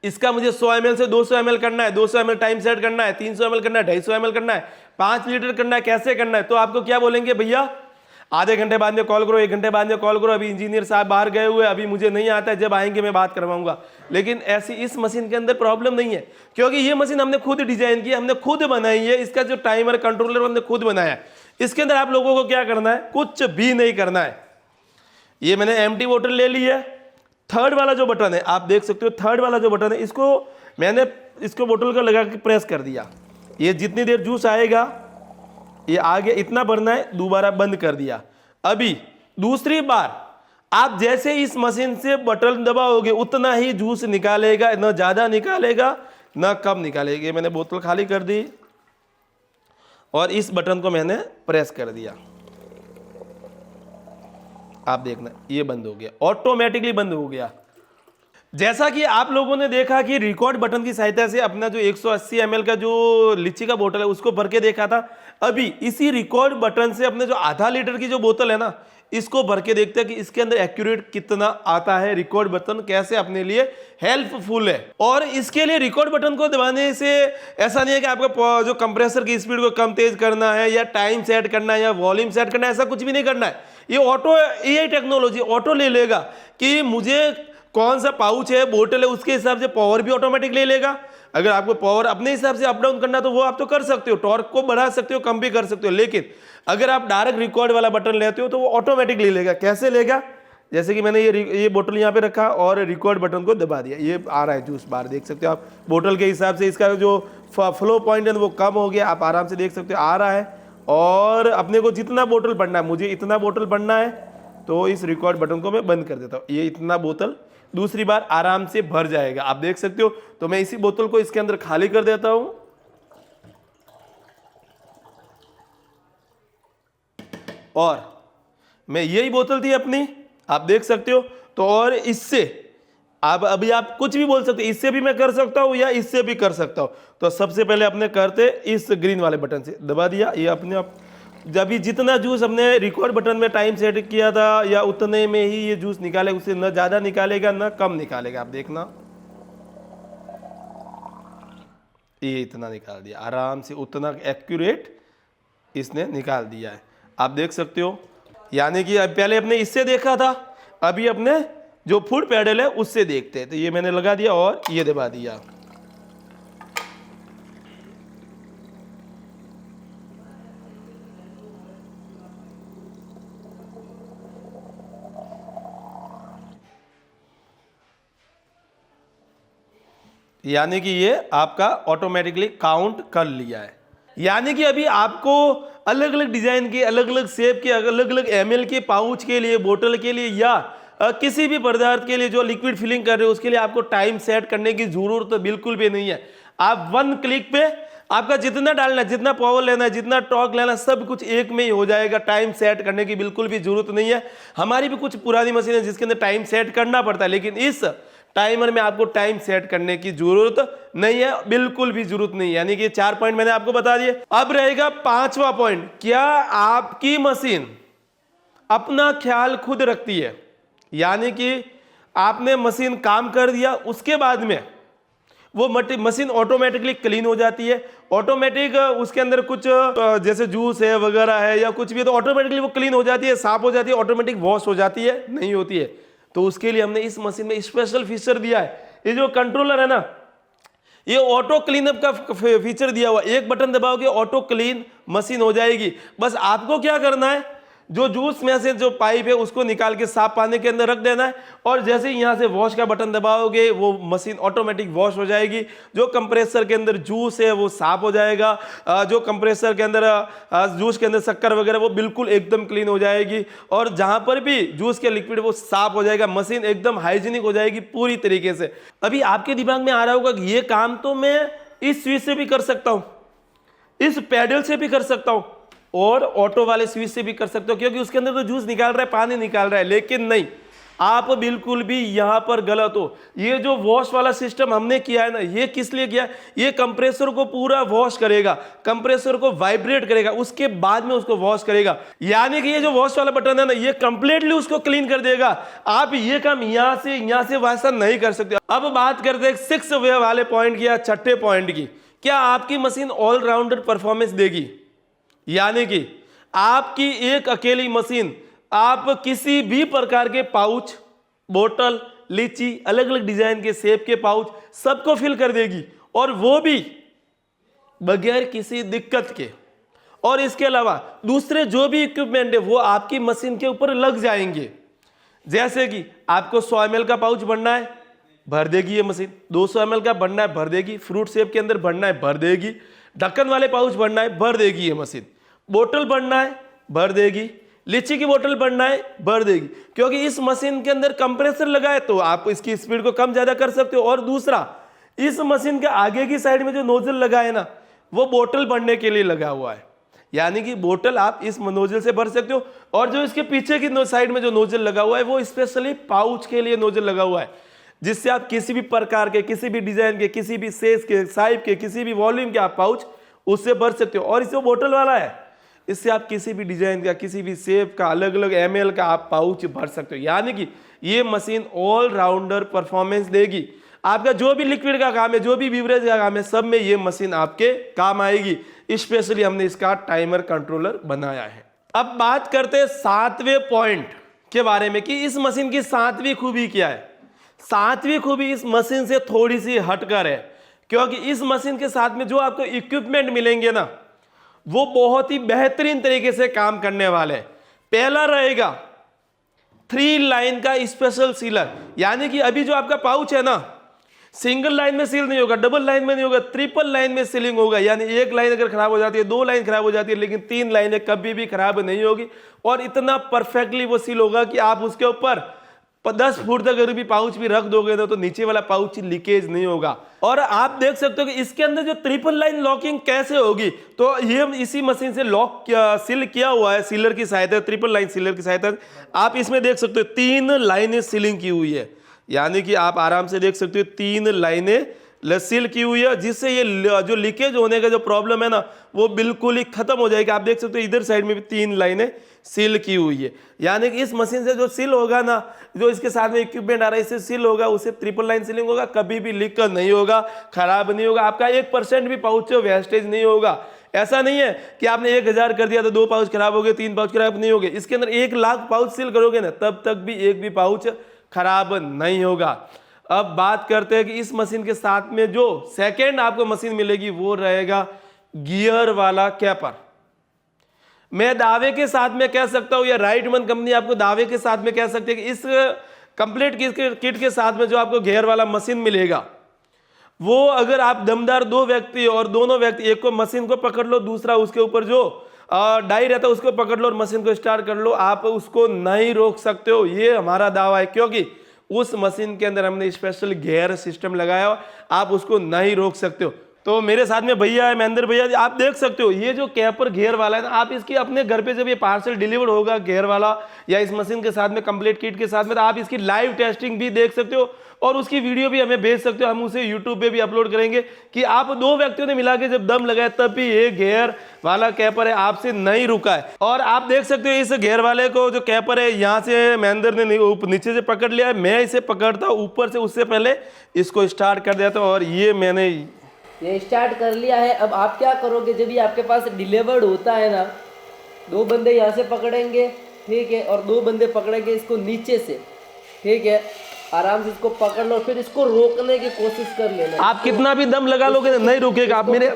इसका मुझे 100 ml से 200 ml करना है, 200 ml टाइम सेट करना है, 300 ml करना है, 250 ml करना है, 5 लीटर करना है, कैसे करना है, तो आपको क्या बोलेंगे, भैया आधे घंटे बाद में कॉल करो, 1 घंटे बाद में कॉल करो, अभी इंजीनियर साहब बाहर गए हुए, अभी मुझे नहीं आता है, जब आएंगे मैं बात करवाऊंगा। लेकिन ऐसी इस मशीन के अंदर प्रॉब्लम नहीं है, क्योंकि ये मशीन हमने खुद डिजाइन की, हमने खुद बनाई है, इसका जो टाइमर कंट्रोलर हमने खुद बनाया है। इसके अंदर आप लोगों को क्या करना है, कुछ भी नहीं करना है। ये मैंने एम्प्टी बोतल ले ली है, थर्ड वाला जो बटन है आप देख सकते हो, थर्ड वाला जो बटन है इसको मैंने इसको बोतल को लगा के प्रेस कर दिया, ये जितनी देर जूस आएगा ये आगे इतना भरना है, दोबारा बंद कर दिया। अभी दूसरी बार आप जैसे इस मशीन से बटन दबाओगे उतना ही जूस निकालेगा, ना ज्यादा निकालेगा ना कम निकालेगा। मैंने बोतल खाली कर दी और इस बटन को मैंने प्रेस कर दिया, आप देखना ये बंद हो गया, ऑटोमेटिकली बंद हो गया। जैसा कि आप लोगों ने देखा कि रिकॉर्ड बटन की सहायता से अपना जो 180 ml का जो लीची का बोतल है उसको भर के देखा था, अभी इसी रिकॉर्ड बटन से अपने जो आधा लीटर की जो बोतल है ना इसको भर के देखते हैं कि इसके अंदर एक्यूरेट कितना आता है। रिकॉर्ड बटन कैसे अपने लिए हेल्पफुल है, और इसके लिए रिकॉर्ड बटन को दबाने से ऐसा नहीं है कि आपको जो कंप्रेसर की स्पीड को कम तेज करना है या टाइम सेट करना है या वॉल्यूम सेट करना है, ऐसा कुछ भी नहीं करना है। ये ऑटो एआई टेक्नोलॉजी ऑटो ले लेगा कि मुझे कौन सा पाउच है, बोतल है, उसके हिसाब से पावर भी ऑटोमेटिक ले लेगा। अगर आपको पावर अपने हिसाब से अप डाउन करना तो वो आप तो कर सकते हो, टॉर्क को बढ़ा सकते हो, कम भी कर सकते हो, लेकिन अगर आप डायरेक्ट रिकॉर्ड वाला बटन लेते हो तो वो ऑटोमेटिक ले लेगा। कैसे लेगा, जैसे कि मैंने ये बोतल यहाँ पे रखा और रिकॉर्ड बटन को दबा दिया, ये आ रहा है जूस बाहर, देख सकते हो आप बोतल के हिसाब से इसका जो फ्लो पॉइंट है वो कम हो गया, आप आराम से देख सकते हो आ रहा है। और अपने को जितना बोतल भरना है, मुझे इतना बोतल भरना है तो इस रिकॉर्ड बटन को मैं बंद कर देता हूँ, ये इतना बोतल दूसरी बार आराम से भर जाएगा, आप देख सकते हो। तो मैं इसी बोतल को इसके अंदर खाली कर देता हूं और मैं यही बोतल थी अपनी, आप देख सकते हो। तो और इससे अब अभी आप कुछ भी बोल सकते, इससे भी मैं कर सकता हूं या इससे भी कर सकता हूं। तो सबसे पहले अपने करते इस ग्रीन वाले बटन से दबा दिया, ये अपने आप जब भी जितना जूस हमने रिकॉर्ड बटन में टाइम सेट किया था या उतने में ही ये जूस निकालेगा, उससे न ज्यादा निकालेगा न कम निकालेगा। आप देखना ये इतना निकाल दिया आराम से, उतना एक्यूरेट इसने निकाल दिया है, आप देख सकते हो। यानी कि पहले अपने इससे देखा था, अभी अपने जो फुट पैडल है उससे देखते हैं। तो ये मैंने लगा दिया और ये दबा दिया, यानी कि ये आपका ऑटोमेटिकली काउंट कर लिया है। यानी कि अभी आपको अलग अलग डिजाइन के, अलग अलग शेप के, अलग अलग एमएल के पाउच के लिए, बोतल के लिए या किसी भी पदार्थ के लिए जो लिक्विड फिलिंग कर रहे हो उसके लिए आपको टाइम सेट करने की जरूरत तो बिल्कुल भी नहीं है। आप वन क्लिक पे आपका जितना डालना है, जितना पावर लेना है, जितना टॉर्क लेना है, सब कुछ एक में ही हो जाएगा। टाइम सेट करने की बिल्कुल भी जरूरत नहीं है। हमारी भी कुछ पुरानी मशीन है जिसके अंदर टाइम सेट करना पड़ता है, लेकिन इस टाइमर में आपको टाइम सेट करने की जरूरत नहीं है, बिल्कुल भी जरूरत नहीं है। यानी कि 4 पॉइंट मैंने आपको बता दिए। अब रहेगा 5वां पॉइंट, क्या आपकी मशीन अपना ख्याल खुद रखती है? यानी कि आपने मशीन काम कर दिया, उसके बाद में वो मशीन ऑटोमेटिकली क्लीन हो जाती है। ऑटोमेटिक उसके अंदर कुछ जैसे जूस है वगैरह है या कुछ भी है तो ऑटोमेटिकली वो क्लीन हो जाती है, साफ हो जाती है, ऑटोमेटिक वॉश हो जाती है? नहीं होती है। तो उसके लिए हमने इस मशीन में स्पेशल फीचर दिया है। ये जो कंट्रोलर है ना, ये ऑटो क्लीनअप का फीचर दिया हुआ। एक बटन दबाओगे ऑटो क्लीन मशीन हो जाएगी। बस आपको क्या करना है, जो जूस में से जो पाइप है उसको निकाल के साफ पानी के अंदर रख देना है, और जैसे ही यहाँ से वॉश का बटन दबाओगे वो मशीन ऑटोमेटिक वॉश हो जाएगी। जो कंप्रेसर के अंदर जूस है वो साफ हो जाएगा, जो कंप्रेसर के अंदर जूस के अंदर शक्कर वगैरह वो बिल्कुल एकदम क्लीन हो जाएगी, और जहाँ पर भी जूस के लिक्विड वो साफ हो जाएगा। मशीन एकदम हाइजीनिक हो जाएगी पूरी तरीके से। अभी आपके दिमाग में आ रहा होगा कि ये काम तो मैं इस स्विच से भी कर सकता हूँ, इस पैडल से भी कर सकता हूँ, और ऑटो वाले स्विच से भी कर सकते हो, क्योंकि उसके अंदर तो जूस निकाल रहा है, पानी निकाल रहा है। लेकिन नहीं, आप बिल्कुल भी यहां पर गलत हो। ये जो वॉश वाला सिस्टम हमने किया है ना, ये किस लिए किया? ये कंप्रेसर को पूरा वॉश करेगा, कंप्रेसर को वाइब्रेट करेगा, उसके बाद में उसको वॉश करेगा। यानी कि ये जो वॉश वाला बटन है ना, ये कंप्लीटली उसको क्लीन कर देगा। आप ये काम यहां से वैसा नहीं कर सकते। अब बात करते हैं 6 वे वाले पॉइंट की या 6ठे पॉइंट की। क्या आपकी मशीन ऑलराउंडर परफॉर्मेंस देगी? यानी कि आपकी एक अकेली मशीन आप किसी भी प्रकार के पाउच, बोतल, लीची, अलग अलग डिजाइन के शेप के पाउच सबको फिल कर देगी, और वो भी बगैर किसी दिक्कत के। और इसके अलावा दूसरे जो भी इक्विपमेंट है वो आपकी मशीन के ऊपर लग जाएंगे। जैसे कि आपको 100 ml का पाउच भरना है, भर देगी ये मशीन। 200 ml का भरना है, भर देगी। फ्रूट शेप के अंदर भरना है, भर देगी। ढक्कन वाले पाउच भरना है, भर देगी ये मशीन। बोतल भरना है, भर देगी। लीची की बोतल भरना है, भर देगी। क्योंकि इस मशीन के अंदर कंप्रेसर लगा है तो आप इसकी स्पीड को कम ज्यादा कर सकते हो। और दूसरा, इस मशीन के आगे की साइड में जो नोजल लगा है ना, वो बोतल भरने के लिए लगा हुआ है। यानी कि बोतल आप इस नोजल से भर सकते हो, और जो इसके पीछे की साइड में जो नोजल लगा हुआ है वो स्पेशली पाउच के लिए नोजल लगा हुआ है, जिससे आप किसी भी प्रकार के, किसी भी डिजाइन के, किसी भी साइज के, साइज के, किसी भी वॉल्यूम के आप पाउच उससे भर सकते हो। और इससे बोतल वाला है, इससे आप किसी भी डिजाइन का, किसी भी शेप का, अलग अलग ml का आप पाउच भर सकते हो। यानी कि ये मशीन ऑलराउंडर परफॉर्मेंस देगी। आपका जो भी लिक्विड का काम है, जो भी बीवरेज का काम है, सब में ये मशीन आपके काम आएगी। स्पेशली हमने इसका टाइमर कंट्रोलर बनाया है। अब बात करते हैं 7वें पॉइंट के बारे में कि इस मशीन की 7वीं खूबी क्या है। 7वीं खूबी इस मशीन से थोड़ी सी हटकर है, क्योंकि इस मशीन के साथ में जो आपको इक्विपमेंट मिलेंगे ना, वो बहुत ही बेहतरीन तरीके से काम करने वाले हैं। पहला रहेगा 3 लाइन का स्पेशल सीलर। यानी कि अभी जो आपका पाउच है ना, सिंगल लाइन में सील नहीं होगा, डबल लाइन में नहीं होगा, ट्रिपल लाइन में सीलिंग होगा। यानी एक लाइन अगर खराब हो जाती है, 2 लाइन खराब हो जाती है, लेकिन 3 लाइनें कभी भी खराब नहीं होगी। और इतना परफेक्टली वो सील होगा कि आप उसके ऊपर 10 फुट तक अगर भी पाउच भी रख दोगे ना, तो नीचे वाला पाउच लीकेज नहीं होगा। और आप देख सकते हो कि इसके अंदर जो ट्रिपल लाइन लॉकिंग कैसे होगी, तो ये इसी मशीन से लॉक सील किया हुआ है, सीलर की सहायता, ट्रिपल लाइन सीलर की सहायता। आप इसमें देख सकते हो 3 लाइनें सीलिंग की हुई है। यानी कि आप आराम से देख सकते हो 3 लाइनें सील की हुई है, जिससे ये जो लीकेज होने का जो प्रॉब्लम है ना, वो बिल्कुल ही खत्म हो जाएगा। आप देख सकते हो इधर साइड में भी 3 लाइनें सील की हुई है। यानी कि इस मशीन से जो सील होगा ना, जो इसके साथ में इक्विपमेंट आ रहा है, इससे सील होगा, उससे ट्रिपल लाइन सीलिंग होगा, कभी भी लीक नहीं होगा, खराब नहीं होगा। आपका 1% भी पाउच वेस्टेज नहीं होगा। ऐसा नहीं है कि आपने 1000 कर दिया तो 2 पाउच खराब हो गए, 3 पाउच खराब नहीं हो गए। इसके अंदर 1 लाख पाउच सील करोगे ना, तब तक भी एक भी पाउच खराब नहीं होगा। अब बात करते हैं कि इस मशीन के साथ में जो सेकेंड आपको मशीन मिलेगी वो रहेगा गियर वाला कैपर। मैं दावे के साथ में कह सकता हूं, या राइटमन कंपनी आपको दावे के साथ में कह सकते हैं कि इस कंप्लीट किट के साथ में जो आपको गियर वाला मशीन मिलेगा, वो अगर आप दमदार 2 व्यक्ति और दोनों व्यक्ति, एक को मशीन को पकड़ लो, दूसरा उसके ऊपर जो डाई रहता है उसको पकड़ लो और मशीन को स्टार्ट कर लो, आप उसको नहीं रोक सकते हो, ये हमारा दावा है, क्योंकि उस मशीन के अंदर हमने स्पेशल गियर सिस्टम लगाया हो, आप उसको नहीं रोक सकते हो। तो मेरे साथ में भैया है, महेंद्र भैया जी, आप देख सकते हो ये जो कैपर गियर वाला है ना, आप इसकी अपने घर पे जब ये पार्सल डिलीवर होगा गियर वाला या इस मशीन के साथ में कंप्लीट किट के साथ में, तो आप इसकी लाइव टेस्टिंग भी देख सकते हो और उसकी वीडियो भी हमें भेज सकते हो, हम उसे यूट्यूब पे भी अपलोड करेंगे कि आप दो व्यक्तियों ने मिला के जब दम लगाया तब भी ये गियर वाला कैपर है आपसे नहीं रुका है। और आप देख सकते हो इस गियर वाले को जो कैपर है यहाँ से महेंद्र ने नीचे से पकड़ लिया है, मैं इसे पकड़ता हूँ ऊपर से, उससे पहले इसको स्टार्ट कर देता हूँ और ये मैंने ये स्टार्ट कर लिया है। अब आप क्या करोगे, जब ये आपके पास डिलीवर्ड होता है ना, दो बंदे यहाँ से पकड़ेंगे, ठीक है, और दो बंदे पकड़ेंगे इसको नीचे से, ठीक है, आराम से इसको पकड़ लो, फिर इसको रोकने की कोशिश कर लेना। आप कितना भी दम लगा लोगे नहीं रुकेगा, आप मेरे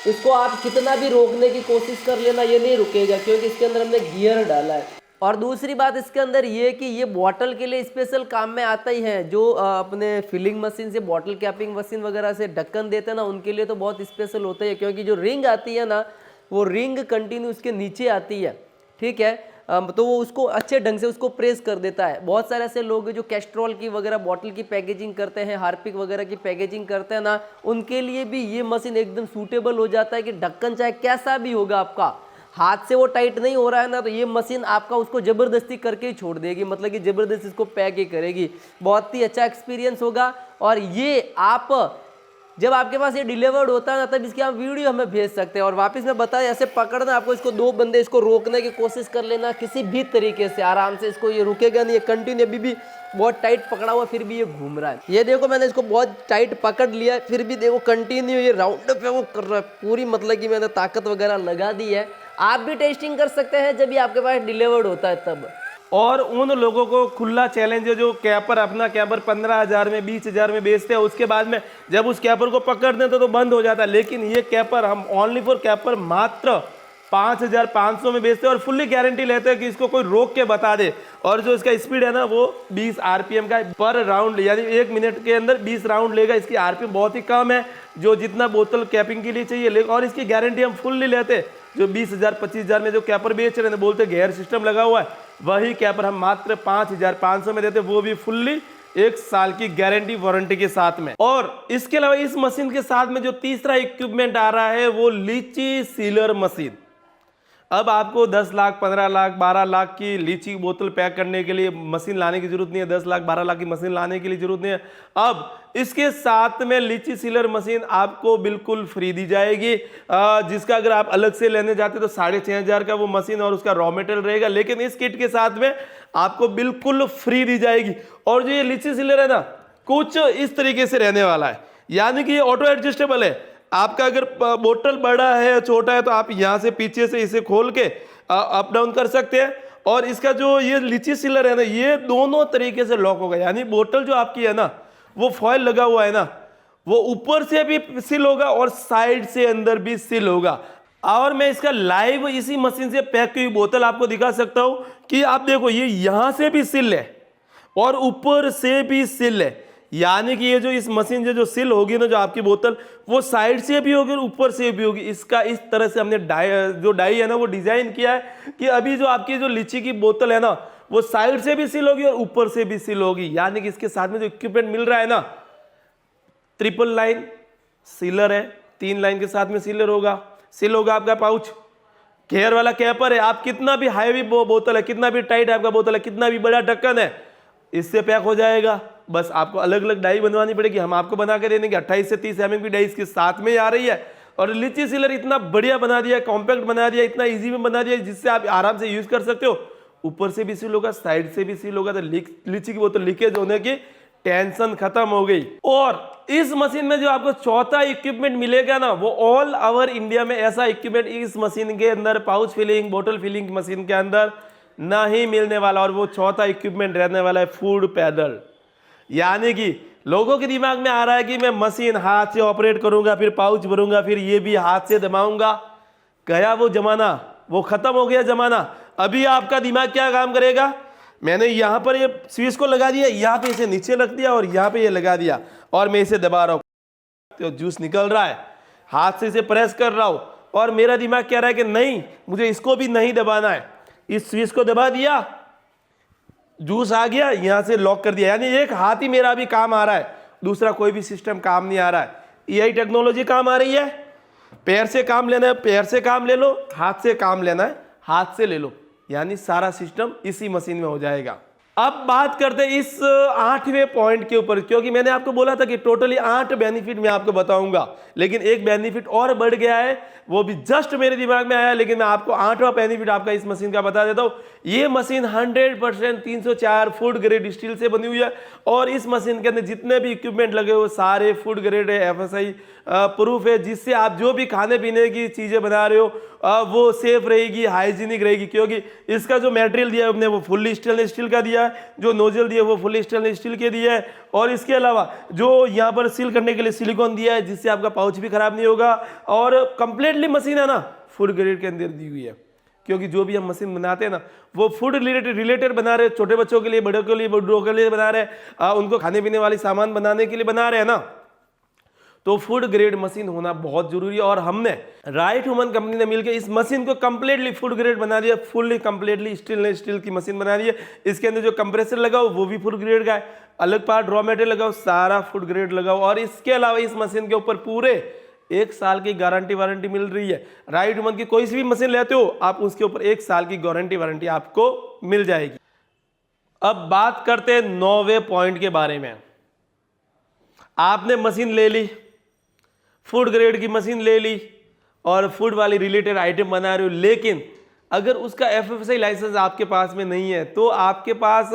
इसको आप कितना भी रोकने की कोशिश कर लेना, ये नहीं रुकेगा क्योंकि इसके अंदर हमने गियर डाला है। और दूसरी बात इसके अंदर ये कि ये बॉटल के लिए स्पेशल काम में आता ही है, जो अपने फिलिंग मशीन से बॉटल कैपिंग मशीन वगैरह से ढक्कन देते हैं ना, उनके लिए तो बहुत स्पेशल होता है, क्योंकि जो रिंग आती है ना, वो रिंग कंटिन्यू उसके नीचे आती है, ठीक है, तो वो उसको अच्छे ढंग से उसको प्रेस कर देता है। बहुत सारे ऐसे लोग जो कैस्ट्रॉल की वगैरह बॉटल की पैकेजिंग करते हैं, हार्पिक वगैरह की पैकेजिंग करते हैं ना, उनके लिए भी ये मशीन एकदम सूटेबल हो जाता है कि ढक्कन चाहे कैसा भी होगा आपका, हाथ से वो टाइट नहीं हो रहा है ना, तो ये मशीन आपका उसको ज़बरदस्ती करके ही छोड़ देगी, मतलब कि ज़बरदस्ती इसको पैक ही करेगी। बहुत ही अच्छा एक्सपीरियंस होगा। और ये आप जब आपके पास ये डिलीवर्ड होता है ना, तब इसकी आप वीडियो हमें भेज सकते हैं। और वापस मैं बताया, ऐसे पकड़ना आपको, इसको दो बंदे इसको रोकने की कोशिश कर लेना किसी भी तरीके से, आराम से, इसको ये रुकेगा नहीं, ये कंटिन्यू अभी भी बहुत टाइट पकड़ा हुआ फिर भी ये घूम रहा है। ये देखो मैंने इसको बहुत टाइट पकड़ लिया, फिर भी देखो कंटिन्यू ये राउंड पे वो कर रहा है पूरी, मतलब कि मैंने ताकत वगैरह लगा दी है। आप भी टेस्टिंग कर सकते हैं जब भी आपके पास डिलीवर्ड होता है तब। और उन लोगों को खुला चैलेंज है जो कैपर अपना कैपर 15,000 में 20,000 में बेचते हैं, उसके बाद में जब उस कैपर को पकड़ देते तो बंद हो जाता है, लेकिन ये कैपर हम ओनली फॉर कैपर मात्र 5,500 में बेचते हैं और फुल्ली गारंटी लेते हैं कि इसको कोई रोक के बता दे। और जो इसका स्पीड है ना, वो 20 आरपीएम का है पर राउंड, यानी 1 मिनट के अंदर 20 राउंड लेगा। इसकी आरपीएम बहुत ही कम है जो जितना बोतल कैपिंग के लिए चाहिए, और इसकी गारंटी हम फुल्ली लेते हैं। जो 20,000 25,000 में जो कैपर बेच रहे हैं, बोलते गियर सिस्टम लगा हुआ है, वही कैपर हम मात्र 5,500 में देते, वो भी फुल्ली 1 साल की गारंटी वारंटी के साथ में। और इसके अलावा इस मशीन के साथ में जो तीसरा इक्विपमेंट आ रहा है वो लीची सीलर मशीन। अब आपको 10 लाख 15 लाख 12 लाख की लीची बोतल पैक करने के लिए मशीन लाने की जरूरत नहीं है, 10 लाख 12 लाख की मशीन लाने के लिए जरूरत नहीं है। अब इसके साथ में लीची सीलर मशीन आपको बिल्कुल फ्री दी जाएगी, जिसका अगर आप अलग से लेने जाते तो 6,500 का वो मशीन और उसका रॉ मटेरियल रहेगा, लेकिन इस किट के साथ में आपको बिल्कुल फ्री दी जाएगी। और जो ये लीची सीलर है ना, कुछ इस तरीके से रहने वाला है, यानी कि ये ऑटो एडजस्टेबल है। आपका अगर बोतल बड़ा है छोटा है तो आप यहाँ से पीछे से इसे खोल के अप डाउन कर सकते हैं। और इसका जो ये लीची सीलर है ना, ये दोनों तरीके से लॉक होगा, यानी बोतल जो आपकी है ना, वो फॉयल लगा हुआ है ना, वो ऊपर से भी सील होगा और साइड से अंदर भी सील होगा। और मैं इसका लाइव इसी मशीन से पैक की बोतल आपको दिखा सकता हूं कि आप देखो, ये यहां से भी सील है और ऊपर से भी सील है, यानी कि ये जो इस मशीन से जो सील होगी ना, जो आपकी बोतल, वो साइड से भी होगी और ऊपर से भी होगी। इसका इस तरह से हमने डाई है ना, वो डिजाइन किया है कि अभी जो आपकी जो लीची की बोतल है ना, वो साइड से भी सील होगी और ऊपर से भी सील होगी। यानी कि इसके साथ में जो इक्विपमेंट मिल रहा है ना, 3 लाइन सीलर है, 3 लाइन के साथ में सीलर होगा, सील होगा आपका पाउच, घेर वाला कैपर है। आप कितना भी हैवी बोतल है, कितना भी टाइट आपका बोतल है, कितना भी बड़ा ढक्कन है, इससे पैक हो जाएगा। बस आपको अलग अलग डाई बनवानी पड़ेगी, हम आपको बना के देंगे। 28 से 30 mm की डाई इसके साथ में आ रही है। और लीची सीलर इतना बढ़िया बना दिया, कॉम्पैक्ट बना दिया, इतना इजी में बना दिया जिससे आप आराम से यूज कर सकते हो। ऊपर से भी सील होगा, साइड से भी सील होगा, तो लीची की बोतल लीकेज होने की टेंशन खत्म हो गई। और इस मशीन में जो आपको चौथा इक्विपमेंट मिलेगा ना, वो ऑल ओवर इंडिया में ऐसा इक्विपमेंट इस मशीन के अंदर, पाउच फिलिंग बोतल फिलिंग मशीन के अंदर नहीं मिलने वाला। और वो चौथा इक्विपमेंट रहने वाला है फूड पैडल। यानी कि लोगों के दिमाग में आ रहा है कि मैं मशीन हाथ से ऑपरेट करूंगा, फिर पाउच भरूंगा, फिर ये भी हाथ से दबाऊंगा। गया वो जमाना, वो खत्म हो गया जमाना। अभी आपका दिमाग क्या काम करेगा, मैंने यहां पर ये स्विच को लगा दिया, यहां पे इसे नीचे रख दिया और यहां पे ये लगा दिया और मैं इसे दबा रहा हूं, तो जूस निकल रहा है। हाथ से इसे प्रेस कर रहा हूं और मेरा दिमाग कह रहा है कि नहीं, मुझे इसको भी नहीं दबाना है, इस स्विच को दबा दिया, जूस आ गया, यहां से लॉक कर दिया, यानी एक हाथ ही मेरा अभी काम आ रहा है, दूसरा कोई भी सिस्टम काम नहीं आ रहा है। यही टेक्नोलॉजी काम आ रही है। पैर से काम लेना है, पैर से काम ले लो, हाथ से काम लेना है, हाथ से ले लो, यानी सारा सिस्टम इसी मशीन में हो जाएगा। अब बात करते हैं इस 8वें पॉइंट के ऊपर, क्योंकि मैंने आपको बोला था कि टोटली 8 बेनिफिट मैं आपको बताऊंगा, लेकिन एक बेनिफिट और बढ़ गया है, वो भी जस्ट मेरे दिमाग में आया, लेकिन मैं आपको 8वां बेनिफिट आपका इस मशीन का बता देता हूं। ये मशीन 100% 304 फूड ग्रेड स्टील से बनी हुई है, और इस मशीन के अंदर जितने भी इक्विपमेंट लगे हुए सारे फूड ग्रेड है, FSI प्रूफ है, जिससे आप जो भी खाने पीने की चीजें बना रहे हो वो सेफ रहेगी, हाइजीनिक रहेगी, क्योंकि इसका जो मटेरियल दिया है हमने वो फुल्ली स्टेनलेस स्टील का दिया है, जो नोजल दिया है वो फुल्ली स्टेनलेस स्टील के दिया है, और इसके अलावा जो यहाँ पर सील करने के लिए सिलिकॉन दिया है, जिससे आपका पाउच भी खराब नहीं होगा, और कंप्लीटली मशीन है ना फूड ग्रेड के अंदर दी हुई है, क्योंकि जो भी हम मशीन बनाते हैं ना वो फूड रिलेटेड बना रहे हैं, छोटे बच्चों के लिए, बड़ों के लिए, बूढ़ों के लिए बना रहे हैं, उनको खाने पीने वाली सामान बनाने के लिए बना रहे हैं ना, तो फूड ग्रेड मशीन होना बहुत जरूरी है। और हमने राइट ह्यूमन कंपनी ने मिलकर इस मशीन को कंप्लीटली फूड ग्रेड बना दिया, फुल्ली कंप्लीटली स्टेनलेस स्टील की मशीन बना दी है। इसके अंदर जो कंप्रेसर लगाओ वो भी फूड ग्रेड का है, अलग पार्ट रॉ मटेरियल लगाओ सारा फूड ग्रेड लगाओ, और इसके अलावा इस मशीन के ऊपर पूरे 1 साल की गारंटी वारंटी मिल रही है। राइट ह्यूमन की कोई सी भी मशीन लेते हो आप, उसके ऊपर 1 साल की गारंटी वारंटी आपको मिल जाएगी। अब बात करते हैं 9वें पॉइंट के बारे में। आपने मशीन ले ली, फूड ग्रेड की मशीन ले ली, और फूड वाली रिलेटेड आइटम बना रहे हो, लेकिन अगर उसका FSI लाइसेंस आपके पास में नहीं है, तो आपके पास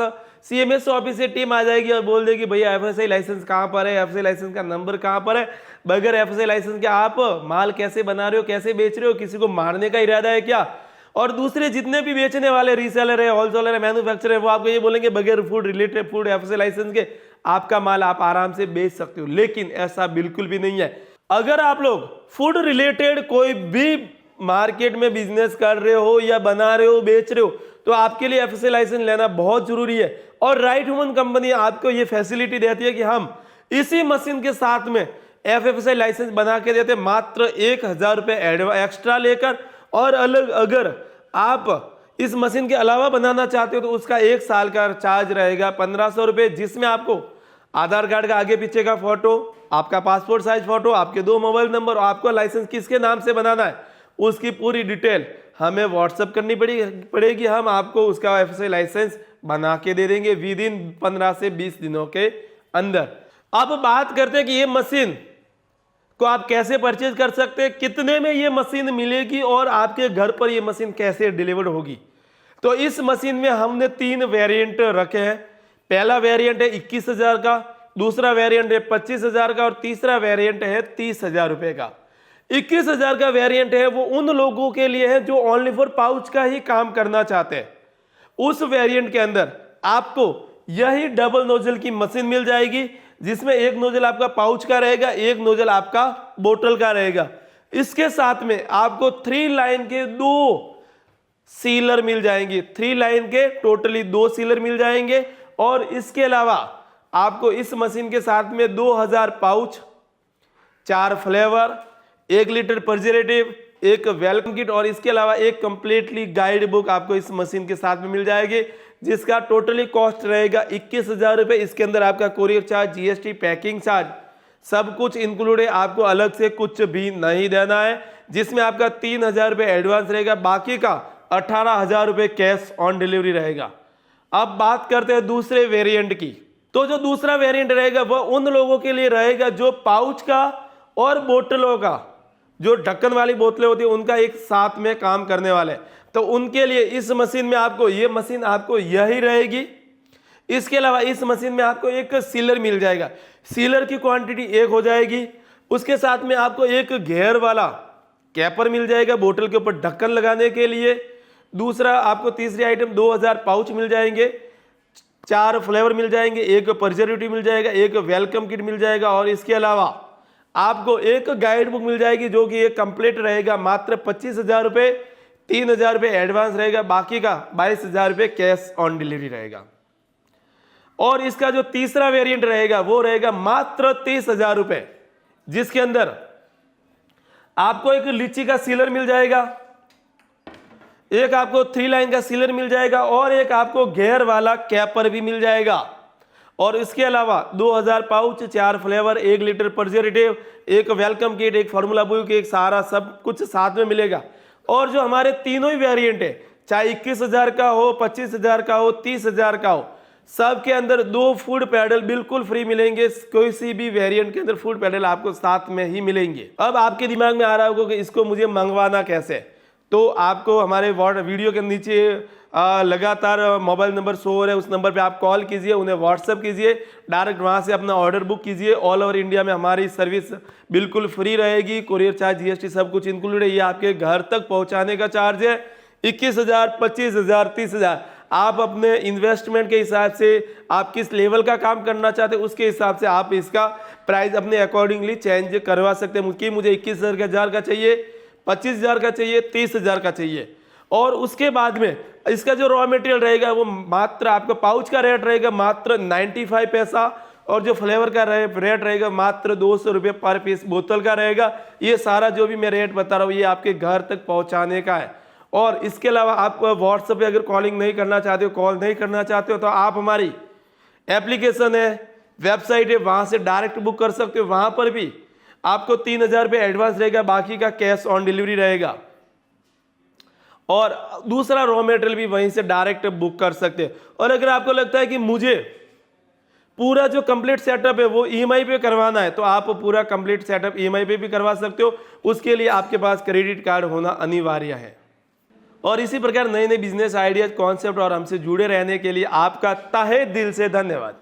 CMS ऑफिस से टीम आ जाएगी और बोल देगी भैया FSI लाइसेंस कहाँ पर है, FSI लाइसेंस का नंबर कहाँ पर है, बगैर FSI लाइसेंस के आप माल कैसे बना रहे हो, कैसे बेच रहे हो, किसी को मारने का इरादा है क्या। और दूसरे जितने भी बेचने वाले रीसेलर है, होलसेलर है, मैन्युफैक्चरर है, वो आपको ये बोलेंगे बगैर food related food FSI license के आपका माल आप आराम से बेच सकते हो, लेकिन ऐसा बिल्कुल भी नहीं है। अगर आप लोग फूड रिलेटेड कोई भी मार्केट में बिजनेस कर रहे हो या बना रहे हो, बेच रहे हो, तो आपके लिए FSI लाइसेंस लेना बहुत जरूरी है। और राइट ह्यूमन कंपनी आपको ये फैसिलिटी देती है कि हम इसी मशीन के साथ में FSI लाइसेंस बना के देते, मात्र 1000 रुपये एक्स्ट्रा लेकर। और अलग अगर आप इस मशीन के अलावा बनाना चाहते हो तो उसका 1 साल का चार्ज रहेगा 1500 रुपये, जिसमें आपको आधार कार्ड का आगे पीछे का फोटो, आपका पासपोर्ट साइज फोटो, आपके 2 मोबाइल नंबर, आपको लाइसेंस किसके नाम से बनाना है उसकी पूरी डिटेल हमें व्हाट्सएप करनी पड़ेगी। हम आपको उसका FSI लाइसेंस बना के दे देंगे विद इन 15 से 20 दिनों के अंदर। अब बात करते हैं कि ये मशीन को आप कैसे परचेज कर सकते हैं, कितने में ये मशीन मिलेगी और आपके घर पर ये मशीन कैसे डिलीवर्ड होगी। तो इस मशीन में हमने 3 वेरिएंट रखे हैं। पहला वेरिएंट है 21,000 का, दूसरा वेरिएंट है 25,000 का, और तीसरा वेरिएंट है 30,000 रुपए का। 21,000 का वेरिएंट है वो उन लोगों के लिए है जो ओनली फॉर पाउच का ही काम करना चाहते हैं। उस वेरिएंट के अंदर आपको यही डबल नोजल की मशीन मिल जाएगी, जिसमें एक नोजल आपका पाउच का रहेगा, एक नोजल आपका बोतल का रहेगा। इसके साथ में आपको 3 लाइन के 2 सीलर मिल जाएंगे, 3 लाइन के टोटली 2 सीलर मिल जाएंगे। और इसके अलावा आपको इस मशीन के साथ में 2000 पाउच, 4 फ्लेवर, 1 लीटर प्रिजर्वेटिव, एक वेलकम किट, और इसके अलावा एक कंप्लीटली गाइड बुक आपको इस मशीन के साथ में मिल जाएगी, जिसका टोटली कॉस्ट रहेगा 21,000 रुपये। इसके अंदर आपका courier charge, GST, packing charge सब कुछ इंक्लूड है, आपको अलग से कुछ भी नहीं देना है। जिसमें आपका 3,000 रुपये एडवांस रहेगा, बाकी का 18,000 रुपये कैश ऑन डिलीवरी रहेगा। अब बात करते हैं दूसरे वेरिएंट की। तो जो दूसरा वेरिएंट रहेगा वह उन लोगों के लिए रहेगा जो पाउच का और बोतलों का, जो ढक्कन वाली बोतलें होती है उनका एक साथ में काम करने वाले, तो उनके लिए इस मशीन में आपको ये मशीन आपको यही रहेगी। इसके अलावा इस मशीन में आपको एक सीलर मिल जाएगा, सीलर की क्वांटिटी 1 हो जाएगी। उसके साथ में आपको एक घेर वाला कैपर मिल जाएगा बोतल के ऊपर ढक्कन लगाने के लिए। दूसरा आपको तीसरी आइटम 2000 पाउच मिल जाएंगे, 4 फ्लेवर मिल जाएंगे, एक प्रिजर्वेटिव मिल जाएगा, एक वेलकम किट मिल जाएगा, और इसके अलावा आपको एक गाइड बुक मिल जाएगी जो कि ये कंप्लीट रहेगा मात्र 25,000 रुपये। 3,000 रुपये एडवांस रहेगा, बाकी का 22,000 रुपये कैश ऑन डिलीवरी रहेगा। और इसका जो तीसरा वेरिएंट रहेगा वो रहेगा मात्र 30,000 रुपये, जिसके अंदर आपको एक लीची का सीलर मिल जाएगा, एक आपको 3 लाइन का सीलर मिल जाएगा और एक आपको घेर वाला कैपर भी मिल जाएगा। और इसके अलावा 2000 पाउच, 4 फ्लेवर, 1 लीटर प्रिजर्वेटिव, एक वेलकम किट, एक फार्मूला बुक, एक सारा सब कुछ साथ में मिलेगा। और जो हमारे तीनों ही वेरिएंट है, चाहे 21,000 का हो, 25,000 का हो, 30,000 का हो, सब के अंदर 2 फूड पैडल बिल्कुल फ्री मिलेंगे। कोई सी भी वेरिएंट के अंदर फूड पैडल आपको साथ में ही मिलेंगे। अब आपके दिमाग में आ रहा होगा कि इसको मुझे मंगवाना कैसे, तो आपको हमारे वीडियो के नीचे लगातार मोबाइल नंबर शो हो रहा है, उस नंबर पे आप कॉल कीजिए, उन्हें व्हाट्सअप कीजिए, डायरेक्ट वहाँ से अपना ऑर्डर बुक कीजिए। ऑल ओवर इंडिया में हमारी सर्विस बिल्कुल फ्री रहेगी, कुरियर चार्ज, जीएसटी सब कुछ इंक्लूड है। ये आपके घर तक पहुँचाने का चार्ज है 21,000, 25,000, 30,000। आप अपने इन्वेस्टमेंट के हिसाब से, आप किस लेवल का काम करना चाहते हैं उसके हिसाब से आप इसका प्राइस अपने अकॉर्डिंगली चेंज करवा सकते हैं कि मुझे 21,000 का चाहिए, 25,000 का चाहिए, 30,000 का चाहिए। और उसके बाद में इसका जो रॉ मटेरियल रहेगा वो मात्र आपका पाउच का रेट रहेगा मात्र 95 पैसा, और जो फ्लेवर का रेट रहेगा मात्र 200 रुपये पर पीस बोतल का रहेगा। ये सारा जो भी मैं रेट बता रहा हूँ ये आपके घर तक पहुँचाने का है। और इसके अलावा आप व्हाट्सएप पे अगर कॉलिंग नहीं करना चाहते हो, कॉल नहीं करना चाहते हो, तो आप हमारी एप्लीकेशन है, वेबसाइट है, वहाँ से डायरेक्ट बुक कर सकते हो। वहाँ पर भी आपको 3,000 रुपये एडवांस रहेगा, बाकी का कैश ऑन डिलीवरी रहेगा। और दूसरा रॉ मटेरियल भी वहीं से डायरेक्ट बुक कर सकते हैं। और अगर आपको लगता है कि मुझे पूरा जो कंप्लीट सेटअप है वो ईएमआई पे करवाना है, तो आप पूरा कंप्लीट सेटअप ईएमआई पे भी करवा सकते हो। उसके लिए आपके पास क्रेडिट कार्ड होना अनिवार्य है। और इसी प्रकार नए नए बिजनेस आइडियाज, कॉन्सेप्ट और हमसे जुड़े रहने के लिए आपका तहे दिल से धन्यवाद।